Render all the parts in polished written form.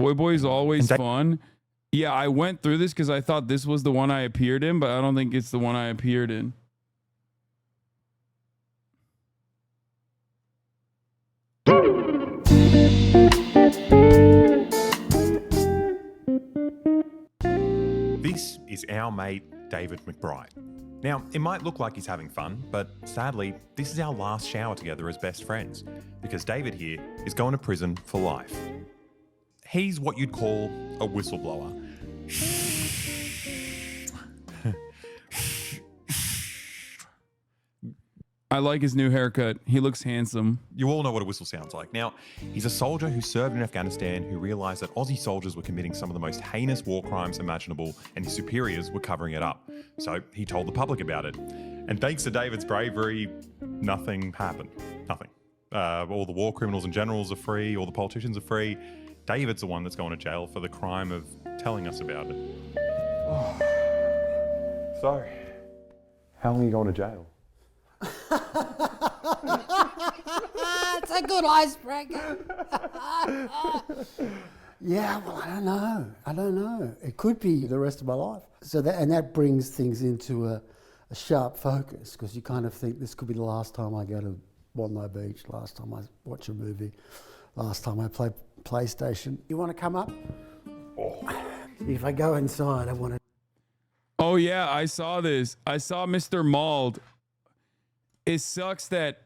Boy Boy's always And fun. Yeah, I went through this because I thought this was the one I appeared in, but I don't think it's the one I appeared in. This is our mate, David McBride. Now, it might look like he's having fun, but sadly, this is our last shower together as best friends, because David here is going to prison for life. He's what you'd call a whistleblower. I like his new haircut. He looks handsome. You all know what a whistle sounds like. Now, he's a soldier who served in Afghanistan who realised that Aussie soldiers were committing some of the most heinous war crimes imaginable and his superiors were covering it up. So he told the public about it. And thanks to David's bravery, nothing happened. Nothing. All the war criminals and generals are free, all the politicians are free. David's the one that's going to jail for the crime of telling us about it. Oh. So, how long are you going to jail? It's a good icebreaker. Yeah, well, I don't know. It could be the rest of my life. So that brings things into a sharp focus, because you kind of think this could be the last time I go to Bondi Beach, last time I watch a movie, last time I play PlayStation. You want to come up? Oh. If I go inside, I want to. Oh yeah, I saw this. I saw Mr. Mauld. It sucks that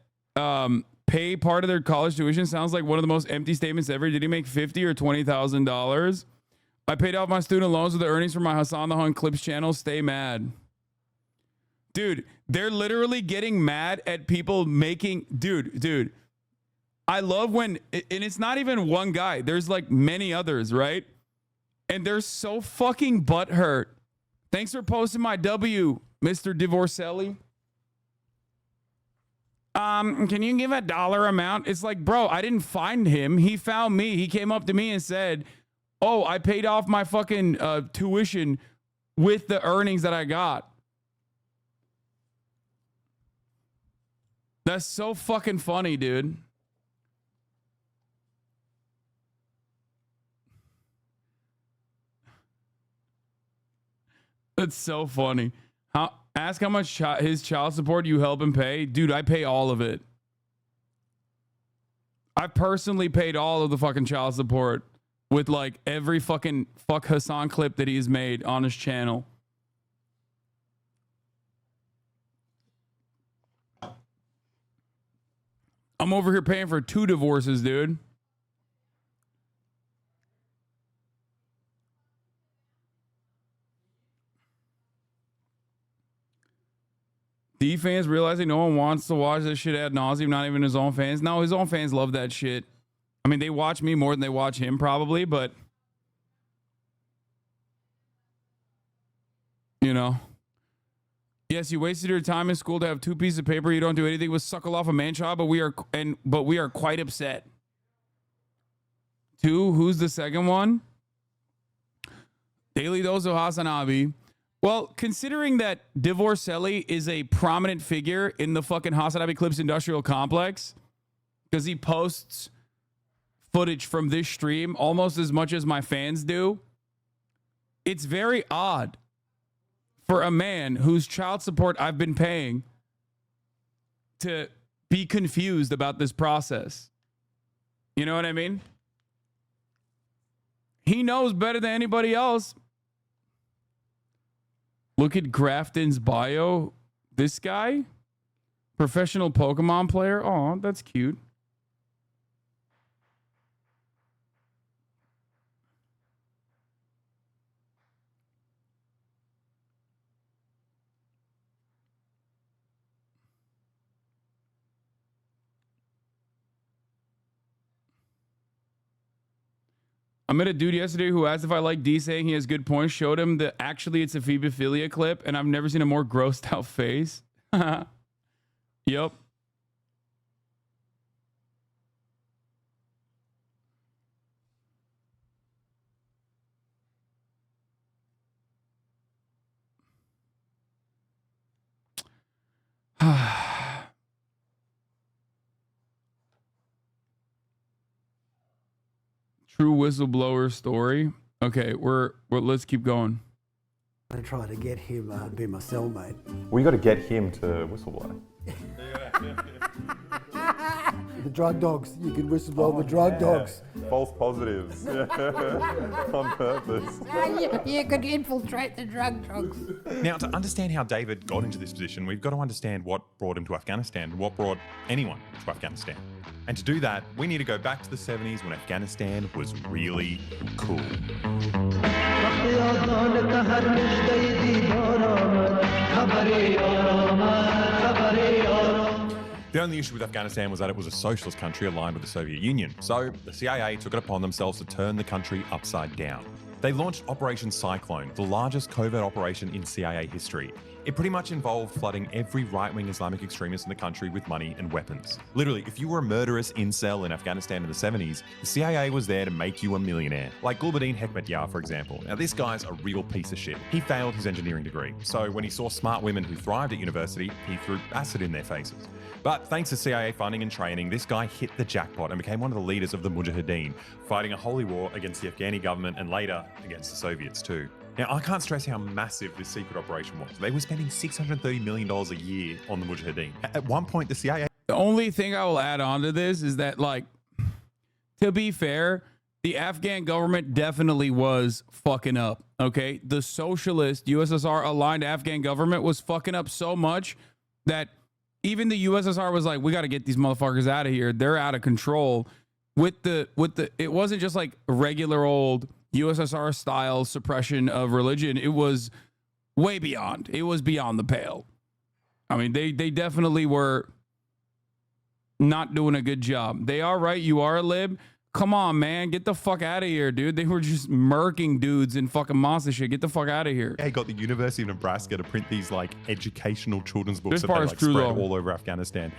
pay part of their college tuition sounds like one of the most empty statements ever. Did he make $50,000 or $20,000? I paid off my student loans with the earnings from my Hassan the Hun Clips channel. Stay mad. Dude, they're literally getting mad at people making... Dude. I love when... And it's not even one guy. There's like many others, right? And they're so fucking butthurt. Thanks for posting my W, Mr. Divorcelli. Can you give a dollar amount? It's like, bro, I didn't find him. He found me. He came up to me and said, oh, I paid off my fucking tuition with the earnings that I got. That's so fucking funny, dude. That's so funny. Ask how much his child support you help him pay. Dude, I pay all of it. I personally paid all of the fucking child support with like every fucking fuck Hassan clip that he's made on his channel. I'm over here paying for 2 divorces, dude. D fans realizing no one wants to watch this shit ad nauseum, not even his own fans. No, his own fans love that shit. I mean, they watch me more than they watch him probably, but you know. Yes, you wasted your time in school to have 2 pieces of paper you don't do anything with, suckle off a man child, but we are quite upset. 2, who's the second one? Daily Dose of Hasanabi. Well, considering that Divorcelli is a prominent figure in the fucking Hasanabi Clips industrial complex, because he posts footage from this stream almost as much as my fans do, it's very odd for a man whose child support I've been paying to be confused about this process. You know what I mean? He knows better than anybody else. Look at Grafton's bio. This guy? Professional Pokemon player? Oh, that's cute. I met a dude yesterday who asked if I like D saying he has good points. Showed him that actually it's a phebophilia clip, and I've never seen a more grossed out face. Yep. True whistleblower story. Okay, let's keep going. I try to get him be my cellmate. We got to get him to whistleblow. The drug dogs. You can whistleblow the drug dogs. False positives. On purpose. You could infiltrate the drug dogs. Now, to understand how David got into this position, we've got to understand what brought him to Afghanistan and what brought anyone to Afghanistan. And to do that, we need to go back to the 70s when Afghanistan was really cool. The only issue with Afghanistan was that it was a socialist country aligned with the Soviet Union. So the CIA took it upon themselves to turn the country upside down. They launched Operation Cyclone, the largest covert operation in CIA history. It pretty much involved flooding every right-wing Islamic extremist in the country with money and weapons. Literally, if you were a murderous incel in Afghanistan in the 70s, the CIA was there to make you a millionaire. Like Gulbuddin Hekmatyar, for example. Now, this guy's a real piece of shit. He failed his engineering degree, so when he saw smart women who thrived at university, he threw acid in their faces. But thanks to CIA funding and training, this guy hit the jackpot and became one of the leaders of the Mujahideen, fighting a holy war against the Afghani government and later against the Soviets too. Now, I can't stress how massive this secret operation was. They were spending $630 million a year on the Mujahideen. At one point, the CIA... The only thing I will add on to this is that, like, to be fair, the Afghan government definitely was fucking up, okay? The socialist USSR-aligned Afghan government was fucking up so much that even the USSR was like, we got to get these motherfuckers out of here. They're out of control. It wasn't just like regular old USSR style suppression of religion. It was way beyond. It was beyond the pale. I mean, they definitely were not doing a good job. They are right. You are a lib. Come on, man. Get the fuck out of here, dude. They were just murking dudes in fucking mosque and shit. Get the fuck out of here. They got the University of Nebraska to print these like educational children's books This that part they is like true, spread though. all over Afghanistan.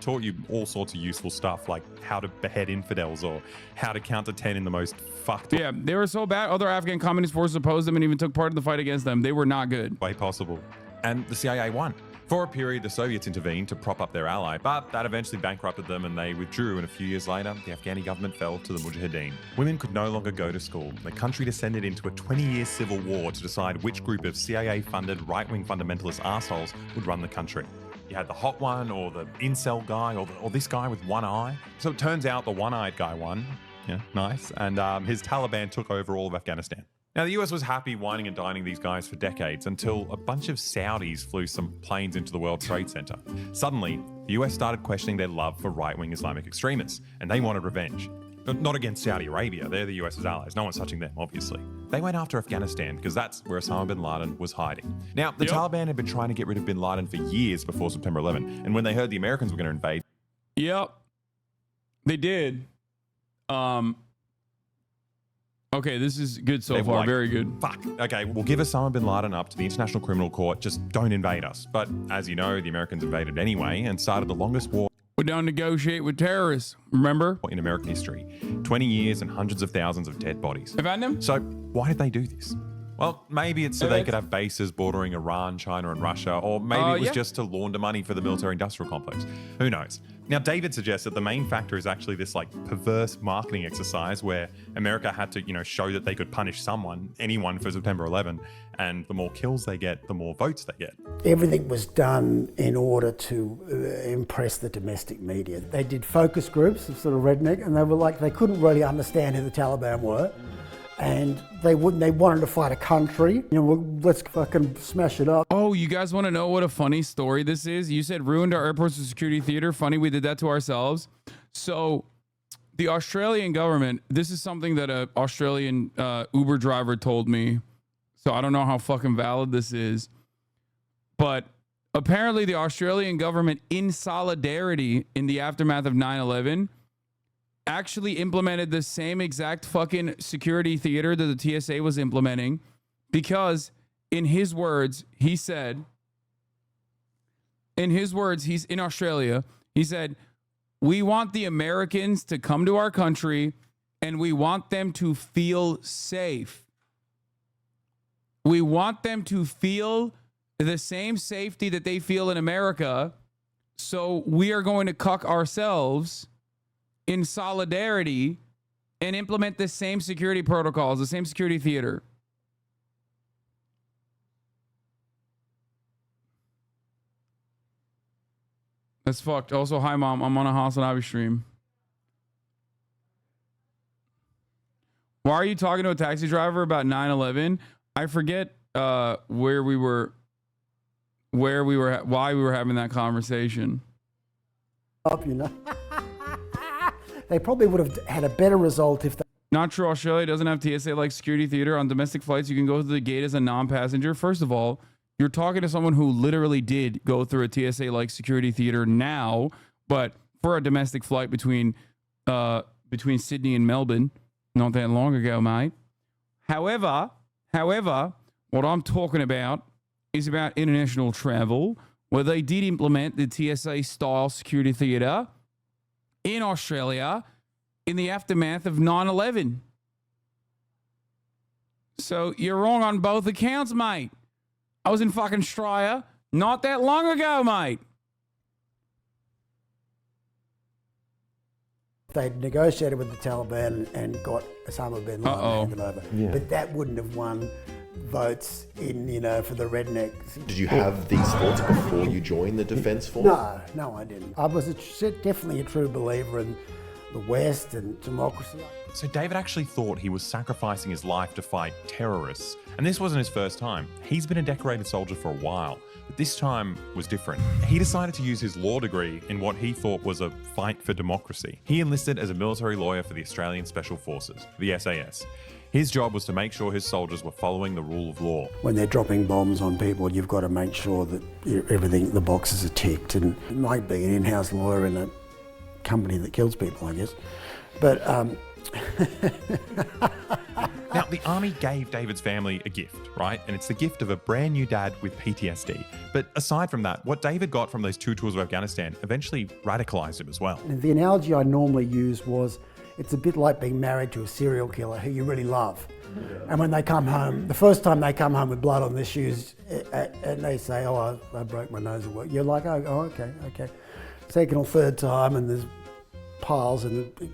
Taught you all sorts of useful stuff like how to behead infidels or how to count to 10 in the most fucked Yeah, they were so bad. Other Afghan communist forces opposed them and even took part in the fight against them. They were not good. way possible. And the CIA won. For a period, the Soviets intervened to prop up their ally, but that eventually bankrupted them and they withdrew, and a few years later, the Afghani government fell to the Mujahideen. Women could no longer go to school. The country descended into a 20-year civil war to decide which group of CIA-funded right-wing fundamentalist assholes would run the country. You had the hot one, or the incel guy, or this guy with one eye. So it turns out the one-eyed guy won. Yeah, nice. And his Taliban took over all of Afghanistan. Now, the US was happy whining and dining these guys for decades until a bunch of Saudis flew some planes into the World Trade Center. Suddenly, the US started questioning their love for right-wing Islamic extremists, and they wanted revenge. But not against Saudi Arabia, they're the US's allies. No one's touching them, obviously. They went after Afghanistan because that's where Osama bin Laden was hiding. Now, the Taliban had been trying to get rid of bin Laden for years before September 11, and when they heard the Americans were going to invade... Yep. They did. Okay, this is good so They were far. like, Very good. Fuck. Okay, we'll give Osama bin Laden up to the International Criminal Court. Just don't invade us. But as you know, the Americans invaded anyway and started the longest war We don't negotiate with terrorists. Remember? in American history. 20 years and hundreds of thousands of dead bodies. Have I them? So why did they do this? Well, maybe it's so they could have bases bordering Iran, China, and Russia, or maybe it was yeah. just to launder money for the military-industrial complex. Who knows? Now, David suggests that the main factor is actually this like perverse marketing exercise where America had to, show that they could punish anyone for September 11, and the more kills they get, the more votes they get. Everything was done in order to impress the domestic media. They did focus groups of sort of redneck, and they were like, they couldn't really understand who the Taliban were. And they wanted to fight a country. Let's fucking smash it up. Oh, you guys want to know what a funny story this is? You said ruined our airports and security theater. Funny, we did that to ourselves. So the Australian government, this is something that an Australian Uber driver told me. So I don't know how fucking valid this is. But apparently the Australian government, in solidarity in the aftermath of 9/11, actually implemented the same exact fucking security theater that the TSA was implementing, because in his words, he's in Australia, he said, we want the Americans to come to our country and we want them to feel safe. We want them to feel the same safety that they feel in America. So we are going to cuck ourselves in solidarity and implement the same security protocols, the same security theater. That's fucked. Also, hi, Mom. I'm on a Hasanabi stream. Why are you talking to a taxi driver about 9/11? I forget why we were having that conversation. Up, you know. They probably would have had a better result if they. Not true. Australia doesn't have TSA like security theater on domestic flights. You can go through the gate as a non-passenger. First of all, you're talking to someone who literally did go through a TSA like security theater now, but for a domestic flight between Sydney and Melbourne, not that long ago, mate. However, what I'm talking about is about international travel, where they did implement the TSA style security theater in Australia in the aftermath of 9/11. So you're wrong on both accounts, mate. I was in fucking Australia not that long ago, mate. They'd negotiated with the Taliban and got Osama bin Laden handed over. Yeah. But that wouldn't have won votes in, for the rednecks. Did you have these thoughts before you joined the Defence Force? No, I didn't. I was definitely a true believer in the West and democracy. So David actually thought he was sacrificing his life to fight terrorists. And this wasn't his first time. He's been a decorated soldier for a while, but this time was different. He decided to use his law degree in what he thought was a fight for democracy. He enlisted as a military lawyer for the Australian Special Forces, the SAS. His job was to make sure his soldiers were following the rule of law. When they're dropping bombs on people, you've got to make sure that everything, the boxes are ticked. And it might be an in-house lawyer in a company that kills people, I guess. But Now, the army gave David's family a gift, right? And it's the gift of a brand new dad with PTSD. But aside from that, what David got from those 2 tours of Afghanistan eventually radicalized him as well. the analogy I normally used was, it's a bit like being married to a serial killer who you really love. And when they come home, the first time they come home with blood on their shoes and they say, oh, I broke my nose at work, you're like, oh, okay. Second or third time, and there's piles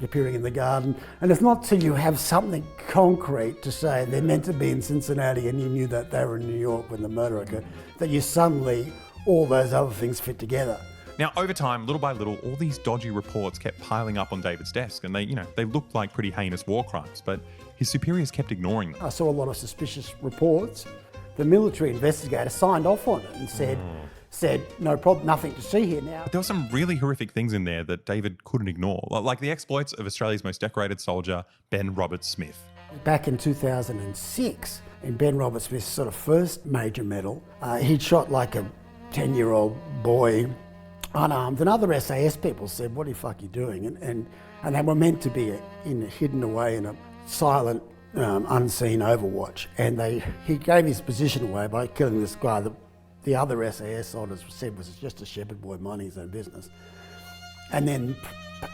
appearing in the garden. And it's not till you have something concrete to say they're meant to be in Cincinnati and you knew that they were in New York when the murder occurred, that you suddenly, all those other things fit together. Now, over time, little by little, all these dodgy reports kept piling up on David's desk, and they looked like pretty heinous war crimes, but his superiors kept ignoring them. I saw a lot of suspicious reports. The military investigator signed off on it and said no problem, nothing to see here now. But there were some really horrific things in there that David couldn't ignore, like the exploits of Australia's most decorated soldier, Ben Roberts-Smith. Back in 2006, in Ben Roberts-Smith's sort of first major medal, he'd shot like a 10-year-old boy unarmed, and other SAS people said, what the fuck are you doing? And they were meant to be hidden away in a silent, unseen overwatch. And he gave his position away by killing this guy that the other SAS soldiers said was just a shepherd boy minding his own business. And then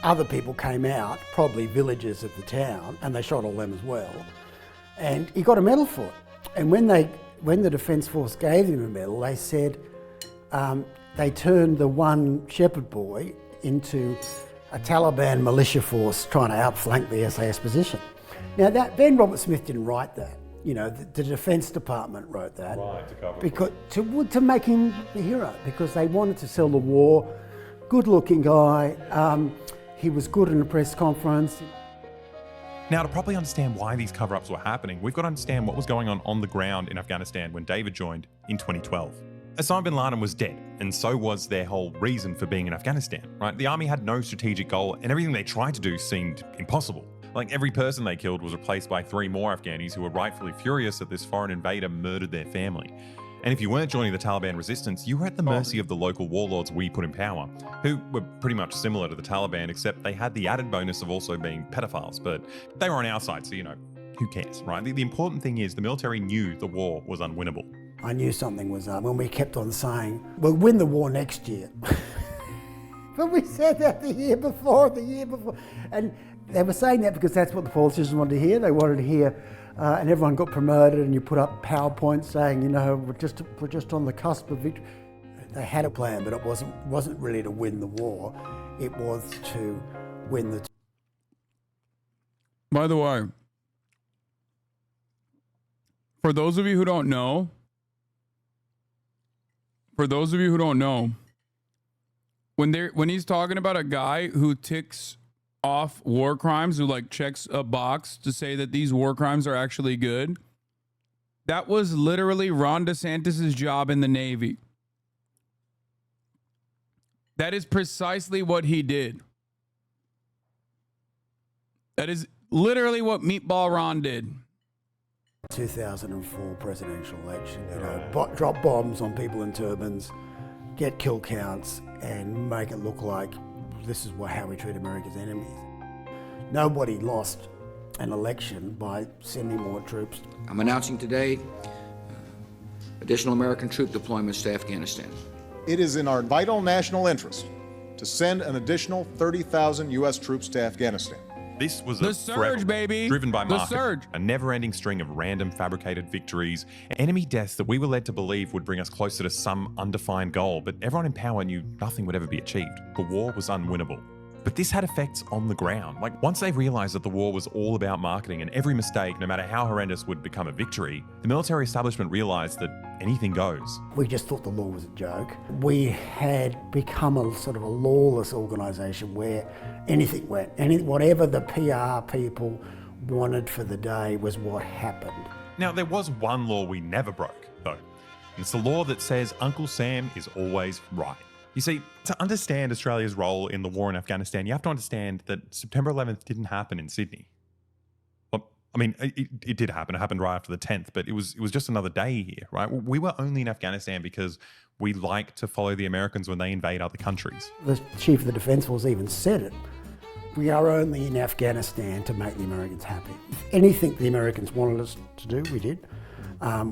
other people came out, probably villagers of the town, and they shot all them as well. And he got a medal for it. And when the Defence Force gave him a medal, they said, they turned the one shepherd boy into a Taliban militia force trying to outflank the SAS position. Now, that Ben Roberts-Smith didn't write that. The Defence Department wrote that. Right, to cover it. Because to make him the hero, because they wanted to sell the war. Good-looking guy. He was good in a press conference. Now, to properly understand why these cover-ups were happening, we've got to understand what was going on the ground in Afghanistan when David joined in 2012. Osama bin Laden was dead, and so was their whole reason for being in Afghanistan, right? The army had no strategic goal, and everything they tried to do seemed impossible. Like, every person they killed was replaced by 3 more Afghanis who were rightfully furious that this foreign invader murdered their family. And if you weren't joining the Taliban resistance, you were at the mercy of the local warlords we put in power, who were pretty much similar to the Taliban, except they had the added bonus of also being pedophiles, but they were on our side, so who cares, right? The important thing is the military knew the war was unwinnable. I knew something was up when we kept on saying, we'll win the war next year. But we said that the year before. And they were saying that because that's what the politicians wanted to hear. They wanted to hear, and everyone got promoted, and you put up PowerPoints saying, we're just on the cusp of victory. They had a plan, but it wasn't really to win the war. It was to win the... By the way, for those of you who don't know, when he's talking about a guy who ticks off war crimes, who like checks a box to say that these war crimes are actually good, that was literally Ron DeSantis' job in the Navy. That is precisely what he did. That is literally what Meatball Ron did. 2004 presidential election, drop bombs on people in turbans, get kill counts, and make it look like this is how we treat America's enemies. Nobody lost an election by sending more troops. I'm announcing today additional American troop deployments to Afghanistan. It is in our vital national interest to send an additional 30,000 U.S. troops to Afghanistan. This was The a surge, forever baby. driven by The marketing, surge. a never-ending string of random fabricated victories, enemy deaths that we were led to believe would bring us closer to some undefined goal, but everyone in power knew nothing would ever be achieved. The war was unwinnable. But this had effects on the ground. Like, once they realized that the war was all about marketing and every mistake, no matter how horrendous, would become a victory, the military establishment realized that anything goes. We just thought the law was a joke. We had become a sort of a lawless organisation where anything went. Whatever the PR people wanted for the day was what happened. Now, there was one law we never broke, though. And it's the law that says Uncle Sam is always right. You see, to understand Australia's role in the war in Afghanistan, you have to understand that September 11th didn't happen in Sydney. Well, I mean, it did happen. It happened right after the 10th, but it was just another day here, right? We were only in Afghanistan because we like to follow the Americans when they invade other countries. The Chief of the Defence Force even said it. We are only in Afghanistan to make the Americans happy. Anything the Americans wanted us to do, we did.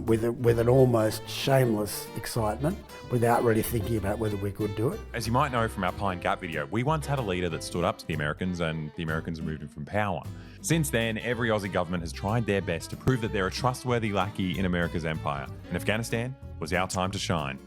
With an almost shameless excitement, without really thinking about whether we could do it. As you might know from our Pine Gap video, we once had a leader that stood up to the Americans and the Americans removed him from power. Since then, every Aussie government has tried their best to prove that they're a trustworthy lackey in America's empire, and Afghanistan was our time to shine.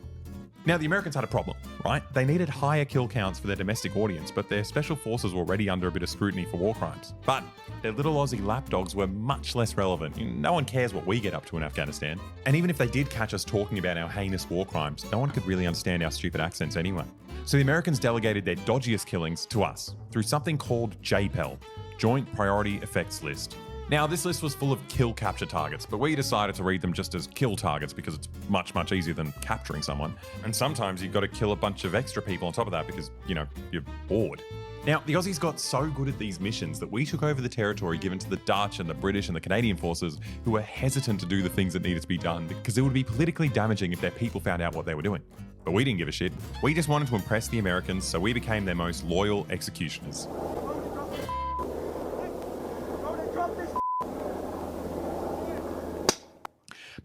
Now, the Americans had a problem, right? They needed higher kill counts for their domestic audience, but their special forces were already under a bit of scrutiny for war crimes. But their little Aussie lapdogs were much less relevant. No one cares what we get up to in Afghanistan. And even if they did catch us talking about our heinous war crimes, no one could really understand our stupid accents anyway. So the Americans delegated their dodgiest killings to us through something called JPEL, Joint Priority Effects List. Now, this list was full of kill capture targets, but we decided to read them just as kill targets because it's much, much easier than capturing someone. And sometimes you've got to kill a bunch of extra people on top of that because, you're bored. Now, the Aussies got so good at these missions that we took over the territory given to the Dutch and the British and the Canadian forces who were hesitant to do the things that needed to be done because it would be politically damaging if their people found out what they were doing. But we didn't give a shit. We just wanted to impress the Americans, so we became their most loyal executioners.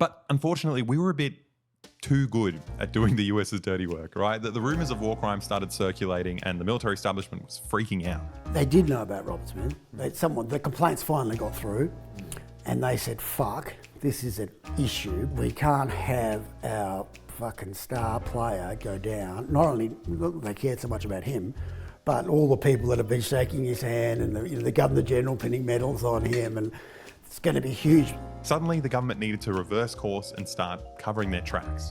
But unfortunately, we were a bit too good at doing the US's dirty work, right? The rumors of war crimes started circulating and the military establishment was freaking out. They did know about Robert Smith. The complaints finally got through and they said, fuck, this is an issue. We can't have our fucking star player go down. Not only they cared so much about him, but all the people that have been shaking his hand and the Governor General pinning medals on him, and it's going to be huge. Suddenly, the government needed to reverse course and start covering their tracks.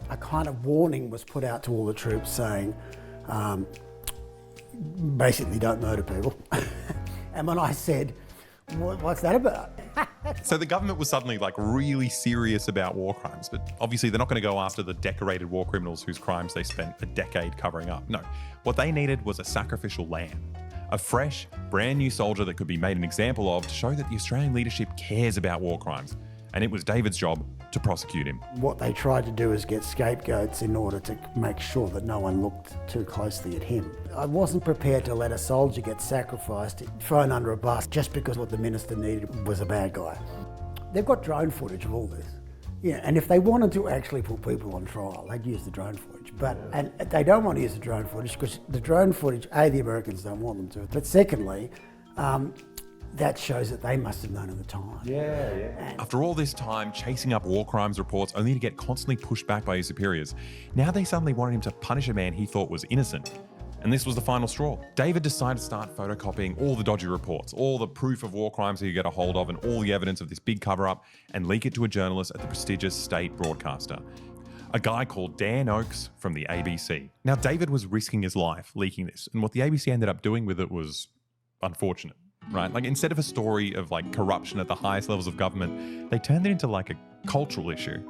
A kind of warning was put out to all the troops saying, basically don't murder people. And when I said, what's that about? So the government was suddenly really serious about war crimes, but obviously they're not going to go after the decorated war criminals whose crimes they spent a decade covering up. No, what they needed was a sacrificial lamb. A fresh, brand new soldier that could be made an example of to show that the Australian leadership cares about war crimes. And it was David's job to prosecute him. What they tried to do is get scapegoats in order to make sure that no one looked too closely at him. I wasn't prepared to let a soldier get sacrificed, thrown under a bus, just because what the minister needed was a bad guy. They've got drone footage of all this. Yeah, and if they wanted to actually put people on trial, they'd use the drone footage. And they don't want to use the drone footage because the drone footage, A, the Americans don't want them to, but secondly, that shows that they must have known at the time. Yeah. After all this time chasing up war crimes reports only to get constantly pushed back by his superiors, now they suddenly wanted him to punish a man he thought was innocent. And this was the final straw. David decided to start photocopying all the dodgy reports, all the proof of war crimes he could get a hold of, and all the evidence of this big cover-up, and leak it to a journalist at the prestigious state broadcaster, a guy called Dan Oakes from the ABC. Now, David was risking his life leaking this, and what the ABC ended up doing with it was unfortunate, right? Like, instead of a story of like corruption at the highest levels of government, they turned it into like a cultural issue.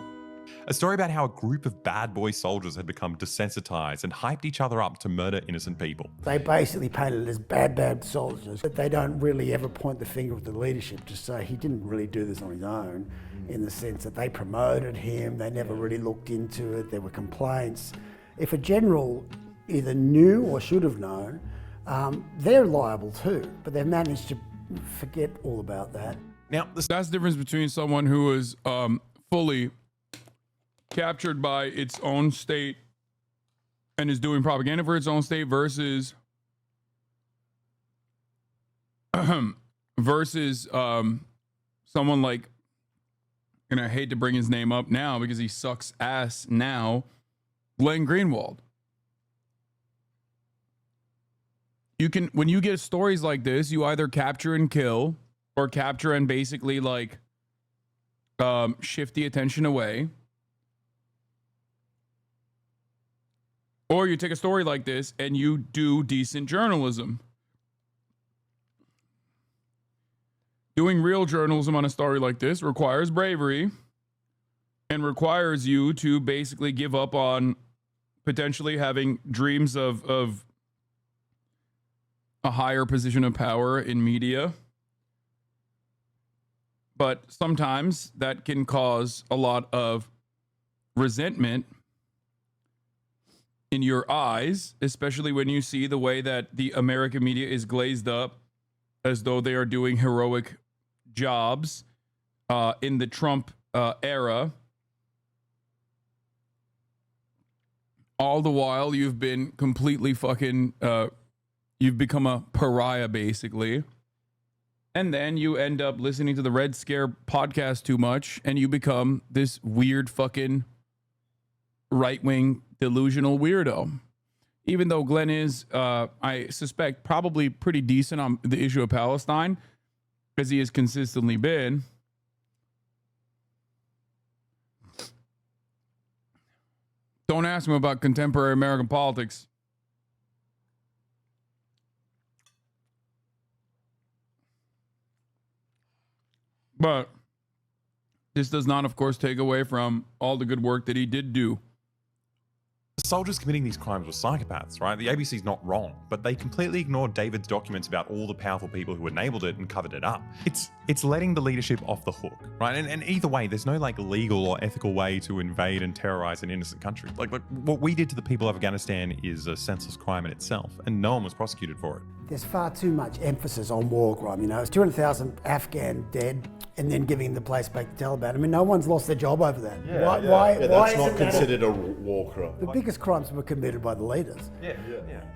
A story about how a group of bad boy soldiers had become desensitized and hyped each other up to murder innocent people. They basically painted it as bad soldiers, but they don't really ever point the finger at the leadership to say he didn't really do this on his own, in the sense that they promoted him, they never really looked into it, there were complaints. If a general either knew or should have known, they're liable too, but they've managed to forget all about that. Now, That's the difference between someone who is fully captured by its own state and is doing propaganda for its own state versus someone like, and I hate to bring his name up now because he sucks ass now, Glenn Greenwald. You can, when you get stories like this, you either capture and kill or capture and basically like shift the attention away. Or you take a story like this and you do decent journalism. Doing real journalism on a story like this requires bravery and requires you to basically give up on potentially having dreams of a higher position of power in media. But sometimes that can cause a lot of resentment in your eyes, especially when you see the way that the American media is glazed up as though they are doing heroic jobs in the Trump era. All the while you've been completely fucking, you've become a pariah basically. And then you end up listening to the Red Scare podcast too much and you become this weird fucking right-wing delusional weirdo. Even though Glenn is, I suspect, probably pretty decent on the issue of Palestine, as he has consistently been. Don't ask him about contemporary American politics. But this does not, of course, take away from all the good work that he did do. the soldiers committing these crimes were psychopaths, right? The ABC's not wrong, but they completely ignored David's documents about all the powerful people who enabled it and covered it up. It's letting the leadership off the hook, right? And either way, there's no like legal or ethical way to invade and terrorize an innocent country. Like what we did to the people of Afghanistan is a senseless crime in itself, and no one was prosecuted for it. There's far too much emphasis on war crime, you know. It's 200,000 Afghan dead and then giving the place back to Taliban. I mean, no one's lost their job over that. Why that's not considered a war crime. The biggest crimes were committed by the leaders.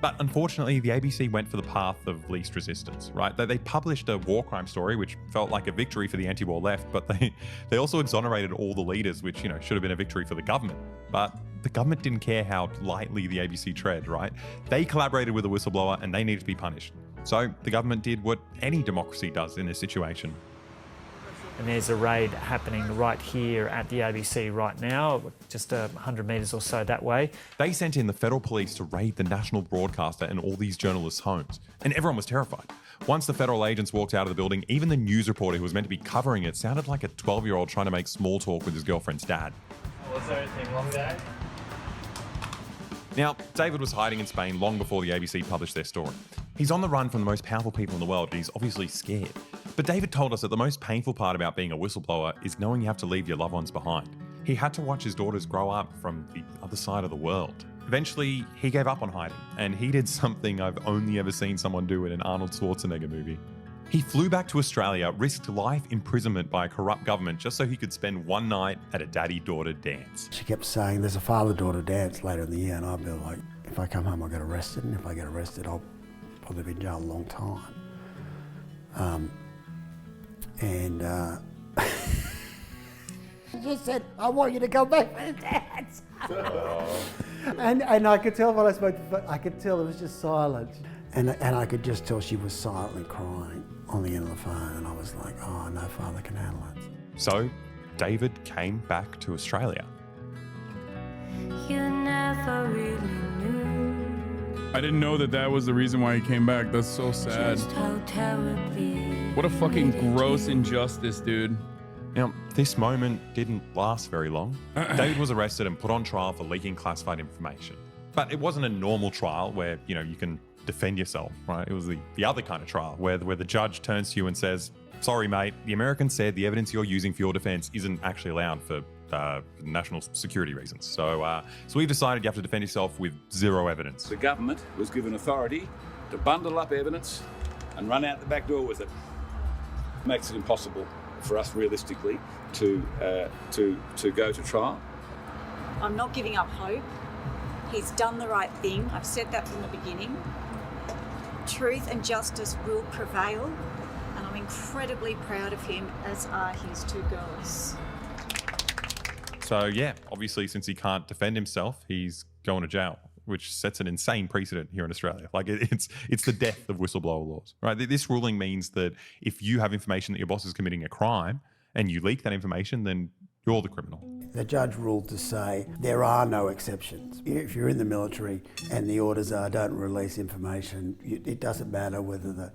But unfortunately, the ABC went for the path of least resistance, right? They published a war crime story, which felt like a victory for the anti-war left, but they also exonerated all the leaders, which, you know, should have been a victory for the government. But the government didn't care how lightly the ABC tread, right? They collaborated with a whistleblower and they needed to be punished. So the government did what any democracy does in this situation. And there's a raid happening right here at the ABC right now, just 100 metres or so that way. They sent in the federal police to raid the national broadcaster and all these journalists' homes, and everyone was terrified. Once the federal agents walked out of the building, even the news reporter who was meant to be covering it sounded like a 12-year-old trying to make small talk with his girlfriend's dad. Was there anything wrong, Dad? Now, David was hiding in Spain long before the ABC published their story. He's on the run from the most powerful people in the world, and he's obviously scared. But David told us that the most painful part about being a whistleblower is knowing you have to leave your loved ones behind. He had to watch his daughters grow up from the other side of the world. Eventually, he gave up on hiding, and he did something I've only ever seen someone do in an Arnold Schwarzenegger movie. He flew back to Australia, risked life imprisonment by a corrupt government just so he could spend one night at a daddy-daughter dance. She kept saying there's a father-daughter dance later in the year, and I'd be like, if I come home, I'll get arrested, and if I get arrested, I'll probably be in jail a long time. She just said, I want you to come back for the dance. And I could tell when I spoke to her, I could tell it was just silent. And I could just tell she was silently crying on the end of the phone. And I was like, oh, no father can handle it. So David came back to Australia. You never really knew I didn't know that was the reason why he came back. That's so sad. just how terribly What a fucking gross injustice, dude. Now, this moment didn't last very long. David was arrested and put on trial for leaking classified information. But it wasn't a normal trial where, you can defend yourself, right? It was the other kind of trial where the judge turns to you and says, sorry, mate, the Americans said the evidence you're using for your defense isn't actually allowed for national security reasons. So we've decided you have to defend yourself with zero evidence. The government was given authority to bundle up evidence and run out the back door with it. Makes it impossible for us realistically to go to trial. I'm not giving up hope. He's done the right thing. I've said that from the beginning. Truth and justice will prevail, and I'm incredibly proud of him, as are his two girls. So yeah, obviously since he can't defend himself, he's going to jail, which sets an insane precedent here in Australia. Like it's the death of whistleblower laws, right? This ruling means that if you have information that your boss is committing a crime and you leak that information, then you're the criminal. The judge ruled to say there are no exceptions. If you're in the military and the orders are don't release information, it doesn't matter whether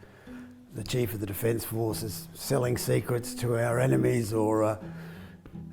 the chief of the Defence Force is selling secrets to our enemies or a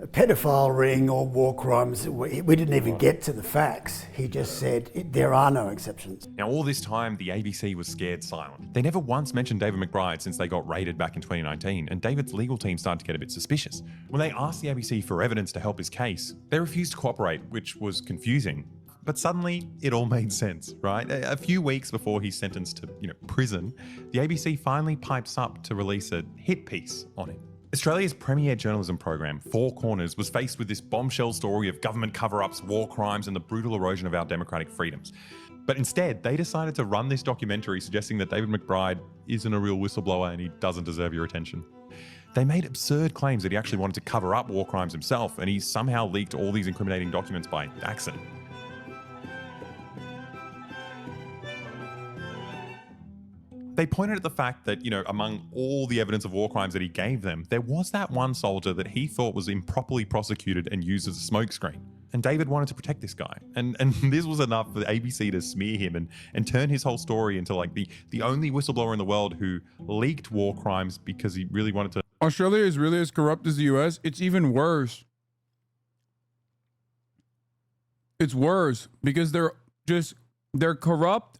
pedophile ring or war crimes. We didn't even get to the facts. He just said there are no exceptions. Now, all this time, the ABC was scared silent. They never once mentioned David McBride since they got raided back in 2019, and David's legal team started to get a bit suspicious. When they asked the ABC for evidence to help his case, they refused to cooperate, which was confusing. But suddenly, it all made sense, right? A few weeks before he's sentenced to, prison, the ABC finally pipes up to release a hit piece on him. Australia's premier journalism program, Four Corners, was faced with this bombshell story of government cover-ups, war crimes, and the brutal erosion of our democratic freedoms. But instead, they decided to run this documentary suggesting that David McBride isn't a real whistleblower and he doesn't deserve your attention. They made absurd claims that he actually wanted to cover up war crimes himself, and he somehow leaked all these incriminating documents by accident. They pointed at the fact that, among all the evidence of war crimes that he gave them, there was that one soldier that he thought was improperly prosecuted and used as a smokescreen. And David wanted to protect this guy. And this was enough for the ABC to smear him and turn his whole story into like the only whistleblower in the world who leaked war crimes because he really wanted to. Australia is really as corrupt as the US. It's even worse. It's worse because they're corrupt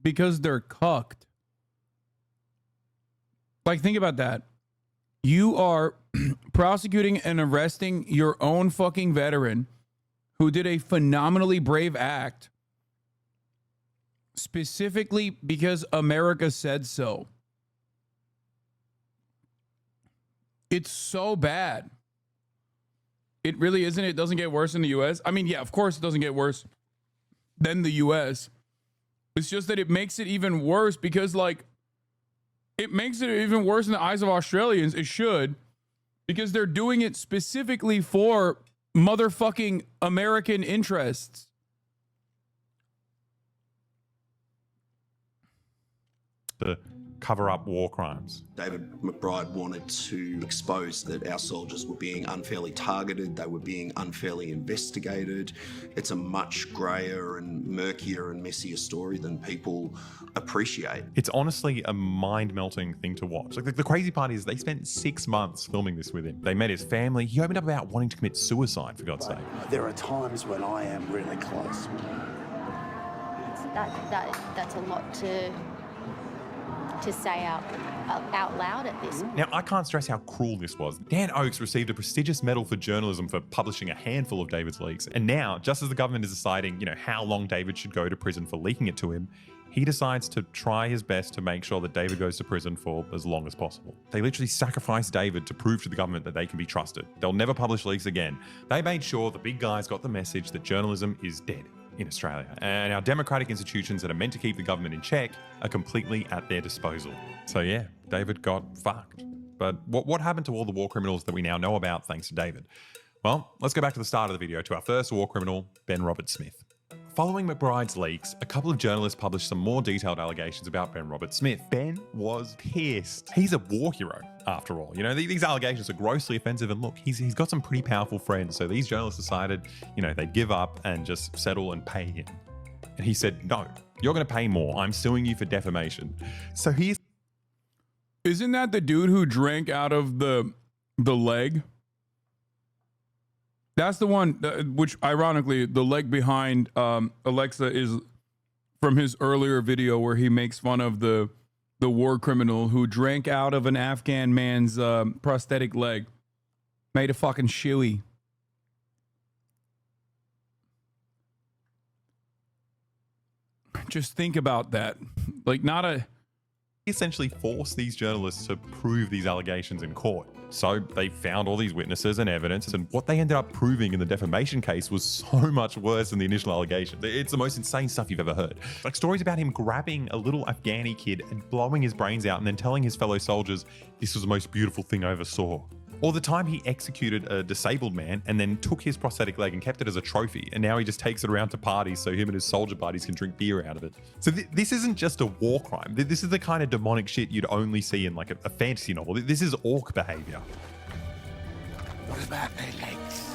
because they're cucked. Like, think about that. You are prosecuting and arresting your own fucking veteran who did a phenomenally brave act specifically because America said so. It's so bad. It really isn't. It doesn't get worse in the US. I mean, yeah, of course it doesn't get worse than the US. It's just that it makes it even worse because, it makes it even worse in the eyes of Australians. It should, because they're doing it specifically for motherfucking American interests. To cover up war crimes. David McBride wanted to expose that our soldiers were being unfairly targeted, they were being unfairly investigated. It's a much greyer and murkier and messier story than people appreciate. It's honestly a mind-melting thing to watch. Like, the crazy part is they spent 6 months filming this with him. They met his family. He opened up about wanting to commit suicide, for God's sake. There are times when I am really close. That's a lot to say out loud at this. Now, I can't stress how cruel this was. Dan Oakes received a prestigious medal for journalism for publishing a handful of David's leaks. And now, just as the government is deciding, how long David should go to prison for leaking it to him, he decides to try his best to make sure that David goes to prison for as long as possible. They literally sacrificed David to prove to the government that they can be trusted. They'll never publish leaks again. They made sure the big guys got the message that journalism is dead in Australia, and our democratic institutions that are meant to keep the government in check are completely at their disposal. So yeah, David got fucked. But what happened to all the war criminals that we now know about thanks to David? Well, let's go back to the start of the video, to our first war criminal, Ben Robert Smith. Following McBride's leaks, a couple of journalists published some more detailed allegations about Ben Robert Smith. Ben was pissed. He's a war hero, after all. You know, these allegations are grossly offensive, and look, he's got some pretty powerful friends, so these journalists decided, you know, they'd give up and just settle and pay him. And he said, no, you're going to pay more. I'm suing you for defamation. So he's... Isn't that the dude who drank out of the leg? That's the one, which ironically, the leg behind Alexa is from his earlier video where he makes fun of the war criminal who drank out of an Afghan man's prosthetic leg. Made a fucking shoey. Just think about that. Like, not a... He essentially forced these journalists to prove these allegations in court. So they found all these witnesses and evidence, and what they ended up proving in the defamation case was so much worse than the initial allegations. It's the most insane stuff you've ever heard. Like stories about him grabbing a little Afghani kid and blowing his brains out and then telling his fellow soldiers, this was the most beautiful thing I ever saw. Or the time he executed a disabled man and then took his prosthetic leg and kept it as a trophy, and now he just takes it around to parties so him and his soldier buddies can drink beer out of it. So this isn't just a war crime. This is the kind of demonic shit you'd only see in like a fantasy novel. This is orc behavior. What about their legs?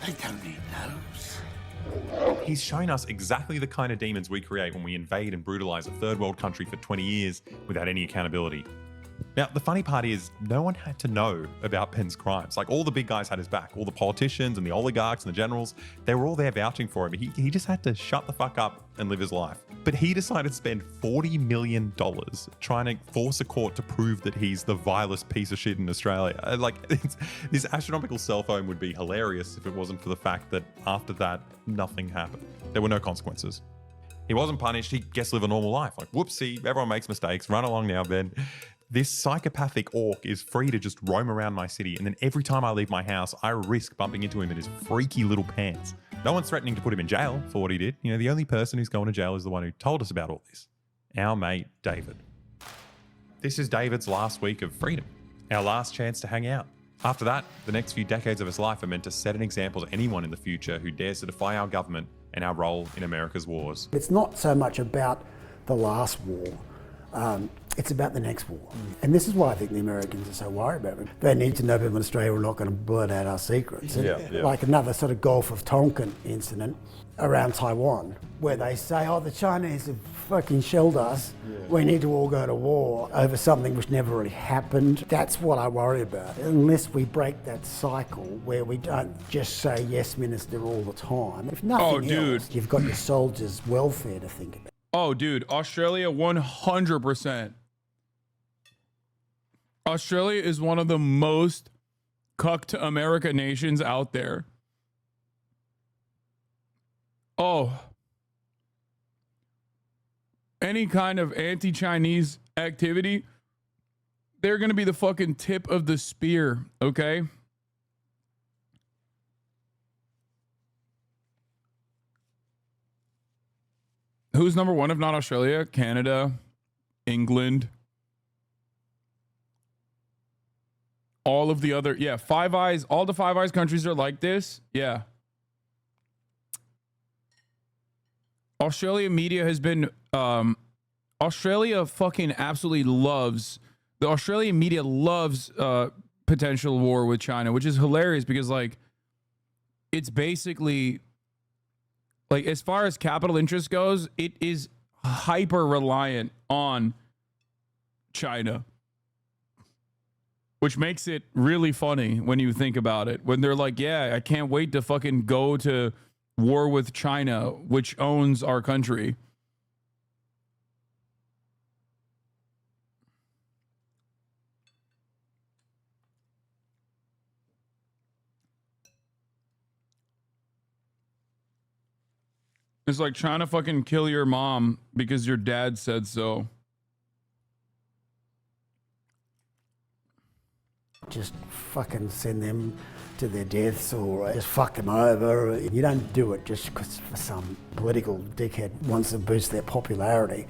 They don't need those. He's shown us exactly the kind of demons we create when we invade and brutalize a third world country for 20 years without any accountability. Now, the funny part is no one had to know about Ben's crimes. Like, all the big guys had his back. All the politicians and the oligarchs and the generals, they were all there vouching for him. He just had to shut the fuck up and live his life. But he decided to spend $40 million trying to force a court to prove that he's the vilest piece of shit in Australia. Like, this astronomical cell phone would be hilarious if it wasn't for the fact that after that, nothing happened. There were no consequences. He wasn't punished. He gets to live a normal life. Like, whoopsie, everyone makes mistakes. Run along now, Ben. This psychopathic orc is free to just roam around my city, and then every time I leave my house, I risk bumping into him in his freaky little pants. No one's threatening to put him in jail for what he did. You know, the only person who's going to jail is the one who told us about all this. Our mate, David. This is David's last week of freedom. Our last chance to hang out. After that, the next few decades of his life are meant to set an example to anyone in the future who dares to defy our government and our role in America's wars. It's not so much about the last war. It's about the next war. And this is why I think the Americans are so worried about it. They need to know people in Australia are not going to blurt out our secrets. Like another sort of Gulf of Tonkin incident around Taiwan, where they say, oh, the Chinese have fucking shelled us. We need to all go to war over something which never really happened. That's what I worry about. Unless we break that cycle where we don't just say, yes, Minister, all the time. If nothing else, you've got your soldiers' welfare to think about. Oh, dude, Australia 100%. Australia is one of the most cucked America nations out there. Oh. Any kind of anti-Chinese activity, they're going to be the fucking tip of the spear, okay? Who's number one if not Australia? Canada, England. All of the other, Five Eyes, all the Five Eyes countries are like this. Yeah. Australia media has been, Australia fucking absolutely loves, the Australian media loves potential war with China, which is hilarious because, like, it's basically, like, as far as capital interest goes, it is hyper reliant on China. Which makes it really funny when you think about it. When they're like, yeah, I can't wait to fucking go to war with China, which owns our country. It's like trying to fucking kill your mom because your dad said so. Just fucking send them to their deaths or just fuck them over. You don't do it just because some political dickhead wants to boost their popularity.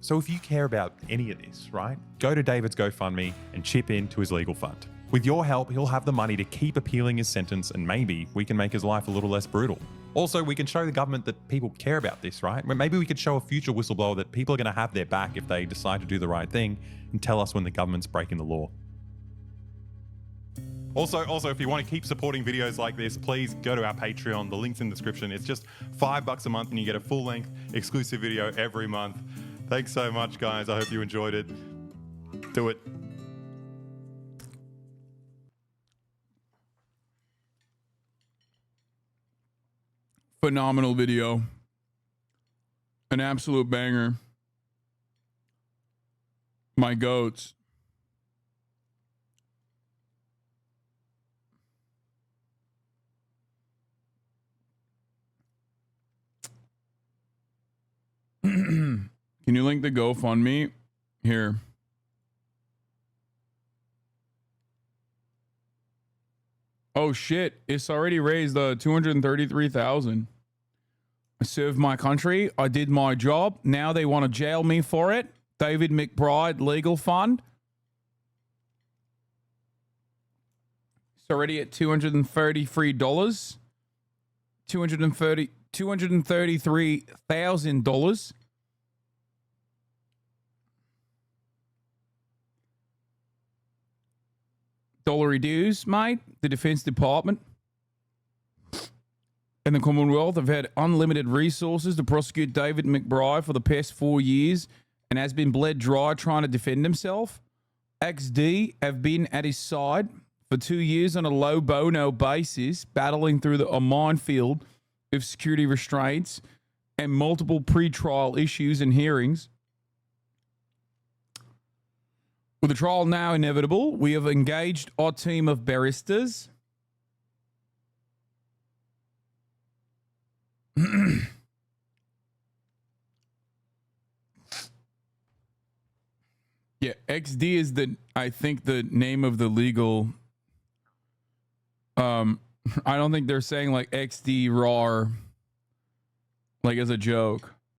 So if you care about any of this, right, go to David's GoFundMe and chip in to his legal fund. With your help, he'll have the money to keep appealing his sentence, and maybe we can make his life a little less brutal. Also, we can show the government that people care about this, right? Maybe we could show a future whistleblower that people are going to have their back if they decide to do the right thing and tell us when the government's breaking the law. Also, if you want to keep supporting videos like this, please go to our Patreon. The link's in the description. It's just $5 a month and you get a full-length exclusive video every month. Thanks so much, guys. I hope you enjoyed it. Do it. Phenomenal video. An absolute banger. My goats. Can you link the GoFundMe? Here. Oh shit, it's already raised $233,000. I served my country. I did my job. Now they want to jail me for it. David McBride Legal Fund. It's already at $233. $233,000. Dollar dues, mate. The Defense Department and the Commonwealth have had unlimited resources to prosecute David McBride for the past 4 years and has been bled dry trying to defend himself. XD have been at his side for 2 years on a low bono basis, battling through a minefield of security restraints and multiple pre-trial issues and hearings. With the trial now inevitable, we have engaged our team of barristers yeah, XD is I think the name of the legal I don't think they're saying like XD RAR like as a joke.